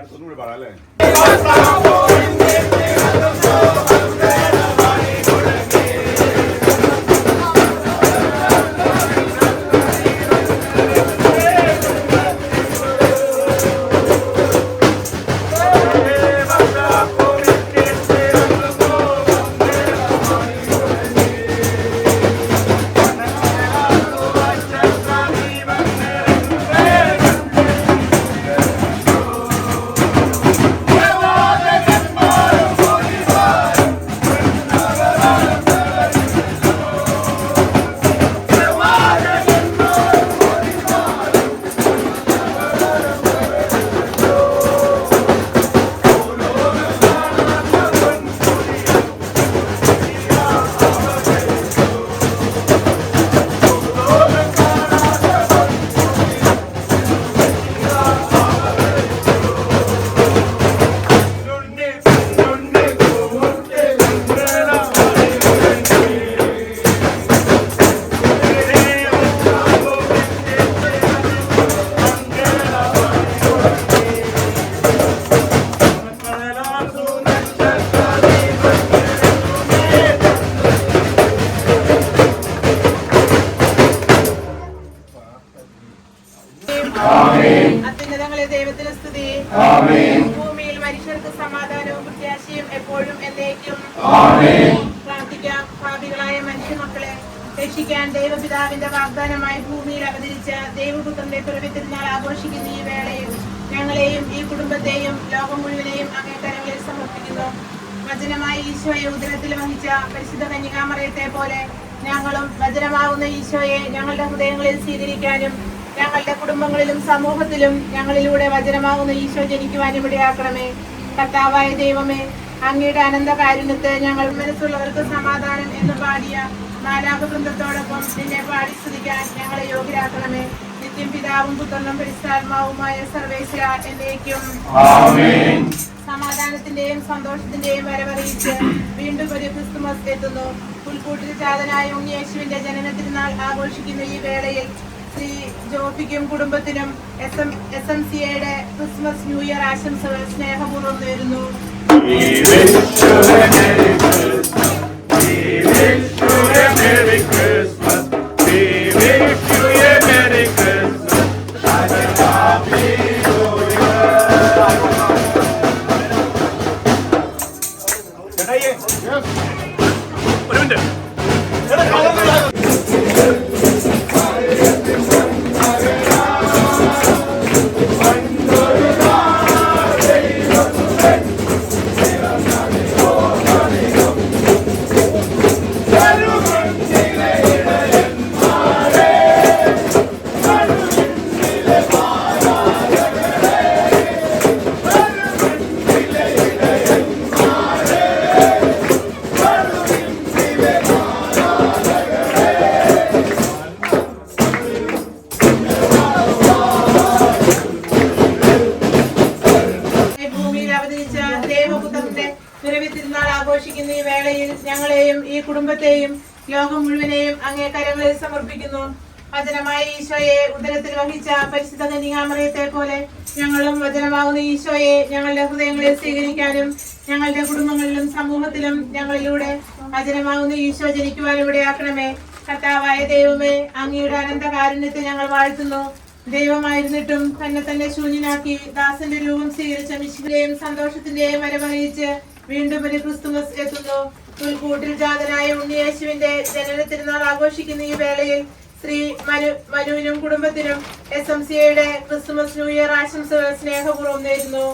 അടുത്തൊന്നുകൂടി പറയാം അല്ലേ? അത്യുന്നതങ്ങളെ ദൈവത്തിന് സ്തുതി. ഭൂമിയിൽ മനുഷ്യർക്ക് സമാധാനവും പ്രത്യാശയും എപ്പോഴും എന്നേക്കും. പ്രാർത്ഥിക്കാം. പാപികളായ മനുഷ്യമക്കളെ രക്ഷിക്കാൻ ദൈവപിതാവിന്റെ വാഗ്ദാനമായി ഭൂമിയിൽ അവതരിച്ച ദൈവപുത്രന്റെ പിറവി തിരുനാൾ ആഘോഷിക്കുന്ന ഈ വേളയിൽ ഞങ്ങളെയും ഈ കുടുംബത്തെയും ലോകം മുഴുവനെയും അങ്ങേ കരങ്ങളിൽ സമർപ്പിക്കുന്നു. വചനമായി ഈശോയെ ഉദരത്തിൽ വഹിച്ച പരിശുദ്ധ കന്യകാമറിയത്തെ പോലെ ഞങ്ങളും വചനമാകുന്ന ഈശോയെ ഞങ്ങളുടെ ഹൃദയങ്ങളിൽ സ്വീകരിക്കാനും ഞങ്ങളുടെ കുടുംബങ്ങളിലും സമൂഹത്തിലും ഞങ്ങളിലൂടെ വചനമാകുന്ന ഈശോ ജനിക്കുവാനും ഇടയാക്കണമേ. കർത്താവായ ദൈവമേ, അങ്ങയുടെ അനന്ത കാരുണ്യത്തെ ഞങ്ങൾ മനസ്സുള്ളവർക്ക് സമാധാനം എന്ന് പാടിയ മാലാഖവൃന്ദത്തോടൊപ്പം നിന്നെ പാടി സ്തുതിക്കാൻ ഞങ്ങളെ യോഗ്യരാക്കണമേ. നിത്യം പിതാവും പുത്രനും പരിശുദ്ധാത്മാവുമായ സർവേശ്വര എന്നേക്കും. സമാധാനത്തിന്റെയും സന്തോഷത്തിന്റെയും വരവറിയിച്ച് വീണ്ടും ഒരു ക്രിസ്തുമസ് എത്തുന്നു. പുൽക്കൂട്ടിൽ ജാതനായ ഉണ്ണിയേശുവിന്റെ ജനന തിരുനാൾ ആഘോഷിക്കുന്ന ഈ വേളയിൽ ശ്രീ ജോഫിക്കും കുടുംബത്തിനും SMCയുടെ ക്രിസ്മസ് ന്യൂ ഇയർ ആശംസകൾ സ്നേഹപൂർവ്വം നേരുന്നു. ആഘോഷിക്കുന്ന ഈ വേളയിൽ ഞങ്ങളെയും ഈ കുടുംബത്തെയും ലോകം മുഴുവനെയും അങ്ങേ കരങ്ങളിൽ സമർപ്പിക്കുന്നു. വചനമായ ഈശോയെ ഉദരത്തിൽ വഹിച്ച പരിശുദ്ധ കന്യകാമറിയത്തെ പോലെ ഞങ്ങളും വചനമാകുന്ന ഈശോയെ ഞങ്ങളുടെ ഹൃദയങ്ങളിൽ സ്വീകരിക്കാനും ഞങ്ങളുടെ കുടുംബങ്ങളിലും സമൂഹത്തിലും ഞങ്ങളിലൂടെ വചനമാകുന്ന ഈശോ ജനിക്കുവാനും ഇടയാക്കണമേ. കർത്താവായ ദൈവമേ, അങ്ങയുടെ അനന്ത കാരുണ്യത്തെ ഞങ്ങൾ വാഴ്ത്തുന്നു. ദൈവമായിരുന്നിട്ടും തന്നെ ശൂന്യനാക്കി ദാസന്റെ രൂപം സ്വീകരിച്ച മിശിഹായെയും സന്തോഷത്തിന്റെയും വരവറിയിച്ച് വീണ്ടും ഒരു ക്രിസ്തുമസ് എത്തുന്നു. പുൽക്കൂട്ടിൽ ജാതനായ ഉണ്ണിയേശുവിന്റെ ജനന തിരുനാൾ ആഘോഷിക്കുന്ന ഈ വേളയിൽ ശ്രീ മനുവിനും കുടുംബത്തിനും SMCയുടെ ക്രിസ്തുമസ് ന്യൂ ഇയർ ആശംസകൾ സ്നേഹപൂർവ്വം നേരുന്നു.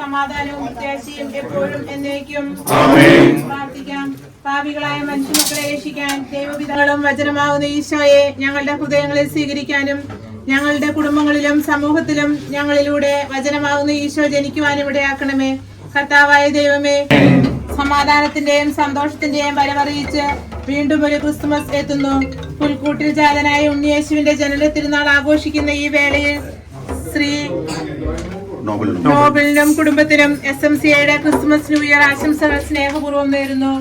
സമാധാനവും പ്രത്യാശയും എപ്പോഴും എന്നേക്കും. പ്രാർത്ഥിക്കാം. പാപികളായ മനുഷ്യമക്കളെ രക്ഷിക്കാൻ ദൈവപിതാക്കളും വചനമാകുന്ന ഈശോയെ ഞങ്ങളുടെ ഹൃദയങ്ങളിൽ സ്വീകരിക്കാനും ഞങ്ങളുടെ കുടുംബങ്ങളിലും സമൂഹത്തിലും ഞങ്ങളിലൂടെ വചനമാകുന്ന ഈശോ ജനിക്കുവാനും ഇടയാക്കണമേ. കർത്താവായ ദൈവമേ, സമാധാനത്തിന്റെയും സന്തോഷത്തിന്റെയും വരവറിയിച്ച് വീണ്ടും ഒരു ക്രിസ്തുമസ് എത്തുന്നു. പുൽക്കൂട്ടിൽ ജാതനായ ഉണ്ണിയേശുവിന്റെ ജനന തിരുനാൾ ആഘോഷിക്കുന്ന ഈ വേളയിൽ ശ്രീ നോബലിനും കുടുംബത്തിനും SMCയുടെ ക്രിസ്മസ് ന്യൂ ഇയർ ആശംസകൾ സ്നേഹപൂർവ്വം നേരുന്നു.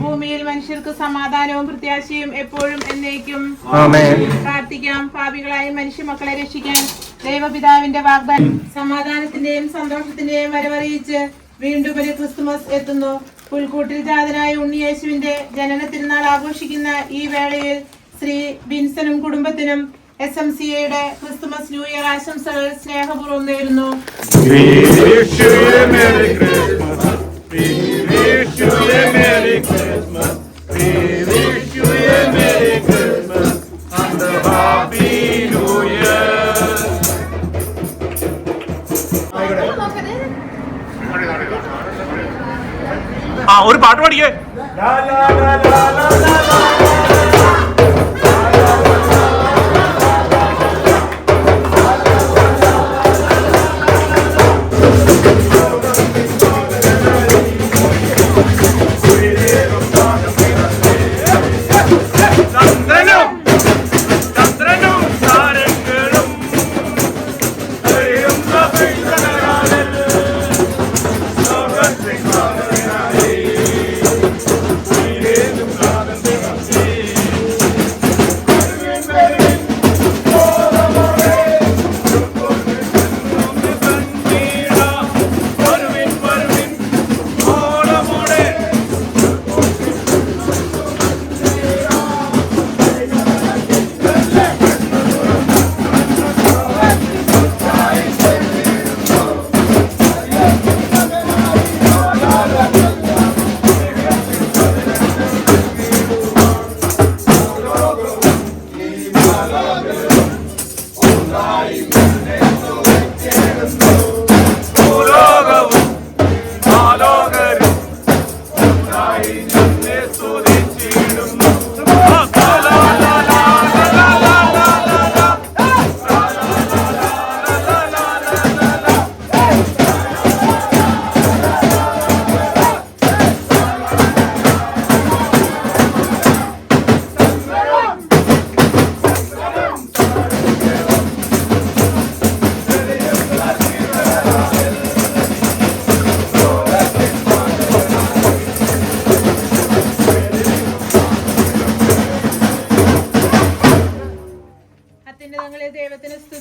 ഭൂമിയിൽ മനുഷ്യർക്ക് സമാധാനവും പ്രത്യാശയും എപ്പോഴും എന്നേക്കും. പ്രാർത്ഥിക്കാം. പാപികളായ മനുഷ്യമക്കളെ രക്ഷിക്കാൻ ദൈവപിതാവിന്റെ വാഗ്ദാനം സമാധാനത്തിന്റെയും സന്തോഷത്തിന്റെയും വരവറിയിച്ച് വീണ്ടും ഒരു ക്രിസ്തുമസ് എത്തുന്നു. പുൽക്കൂട്ടിൽ ജാതനായ ഉണ്ണിയേശുവിന്റെ ജനന തിരുനാൾ ആഘോഷിക്കുന്ന ഈ വേളയിൽ ശ്രീ ബിൻസനും കുടുംബത്തിനും SMCയുടെ ക്രിസ്തുമസ് ന്യൂ ഇയർ ആശംസകൾ സ്നേഹപൂർവ്വം നേരുന്നു. ഒരു പാട്ട് പാടിക്കേ.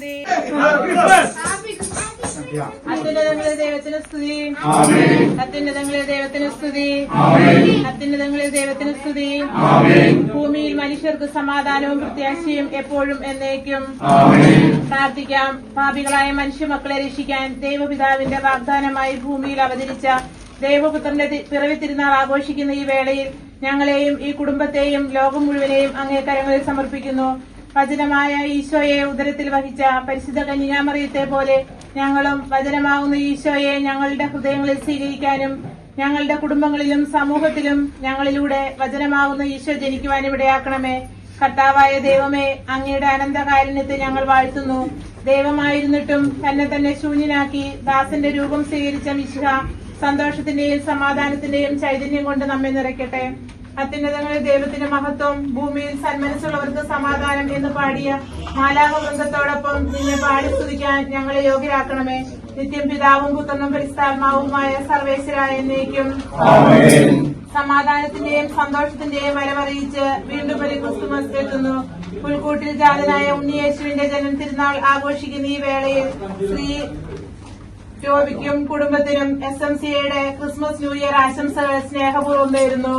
സ്തുതി. അത്യുന്നതങ്ങളിൽ ദൈവത്തിന് സ്തുതി. അത്യുന്നതങ്ങളിൽ ദൈവത്തിന് സ്തുതി. അത്യുന്നതങ്ങളിൽ ദൈവത്തിന് സ്തുതി. ഭൂമിയിൽ മനുഷ്യർക്ക് സമാധാനവും പ്രത്യാശയും എപ്പോഴും എന്നേക്കും. പ്രാർത്ഥിക്കാം. പാപികളായ മനുഷ്യമക്കളെ രക്ഷിക്കാൻ ദൈവപിതാവിന്റെ വാഗ്ദാനമായി ഭൂമിയിൽ അവതരിച്ച ദൈവപുത്രന്റെ പിറവി തിരുനാൾ ആഘോഷിക്കുന്ന ഈ വേളയിൽ ഞങ്ങളെയും ഈ കുടുംബത്തെയും ലോകം മുഴുവനെയും അങ്ങേ കരങ്ങളിൽ സമർപ്പിക്കുന്നു. വചനമായ ഈശോയെ ഉദരത്തിൽ വഹിച്ച പരിശുദ്ധ കന്യകാമറിയത്തെ പോലെ ഞങ്ങളും വചനമാകുന്ന ഈശോയെ ഞങ്ങളുടെ ഹൃദയങ്ങളിൽ സ്വീകരിക്കാനും ഞങ്ങളുടെ കുടുംബങ്ങളിലും സമൂഹത്തിലും ഞങ്ങളിലൂടെ വചനമാകുന്ന ഈശോ ജനിക്കുവാനും ഇടയാക്കണമേ. കർത്താവായ ദൈവമേ, അങ്ങയുടെ അനന്തകാരുണ്യത്തെ ഞങ്ങൾ വാഴ്ത്തുന്നു. ദൈവമായിരുന്നിട്ടും തന്നെ ശൂന്യനാക്കി ദാസന്റെ രൂപം സ്വീകരിച്ച മിശിഹ സന്തോഷത്തിന്റെയും സമാധാനത്തിന്റെയും ചൈതന്യം കൊണ്ട് നമ്മെ നിറയ്ക്കട്ടെ. അത്യുന്നതങ്ങളിൽ ദൈവത്തിന്റെ മഹത്വം, ഭൂമിയിൽ സന്മനസ്സുള്ളവർക്ക് സമാധാനം എന്ന് പാടിയ മാലാഖവൃന്ദത്തോടൊപ്പം നിന്നെ പാടി സ്തുതിക്കാൻ ഞങ്ങളെ യോഗ്യരാക്കണമേ. നിത്യം പിതാവും പുത്രനും പരിശുദ്ധാത്മാവുമായ സർവേശ്വരായ എന്നേക്കും. സമാധാനത്തിന്റെയും സന്തോഷത്തിന്റെയും വരവറിയിച്ച് വീണ്ടും ഒരു ക്രിസ്തുമസ് എത്തുന്നു. പുൽക്കൂട്ടിൽ ജാതനായ ഉണ്ണിയേശുവിന്റെ ജന്മ തിരുനാൾ ആഘോഷിക്കുന്ന ഈ വേളയിൽ ശ്രീ ജോബിക്കും കുടുംബത്തിനും SMCയുടെ ക്രിസ്മസ് ന്യൂ ഇയർ ആശംസകൾ സ്നേഹപൂർവ്വം നേരുന്നു.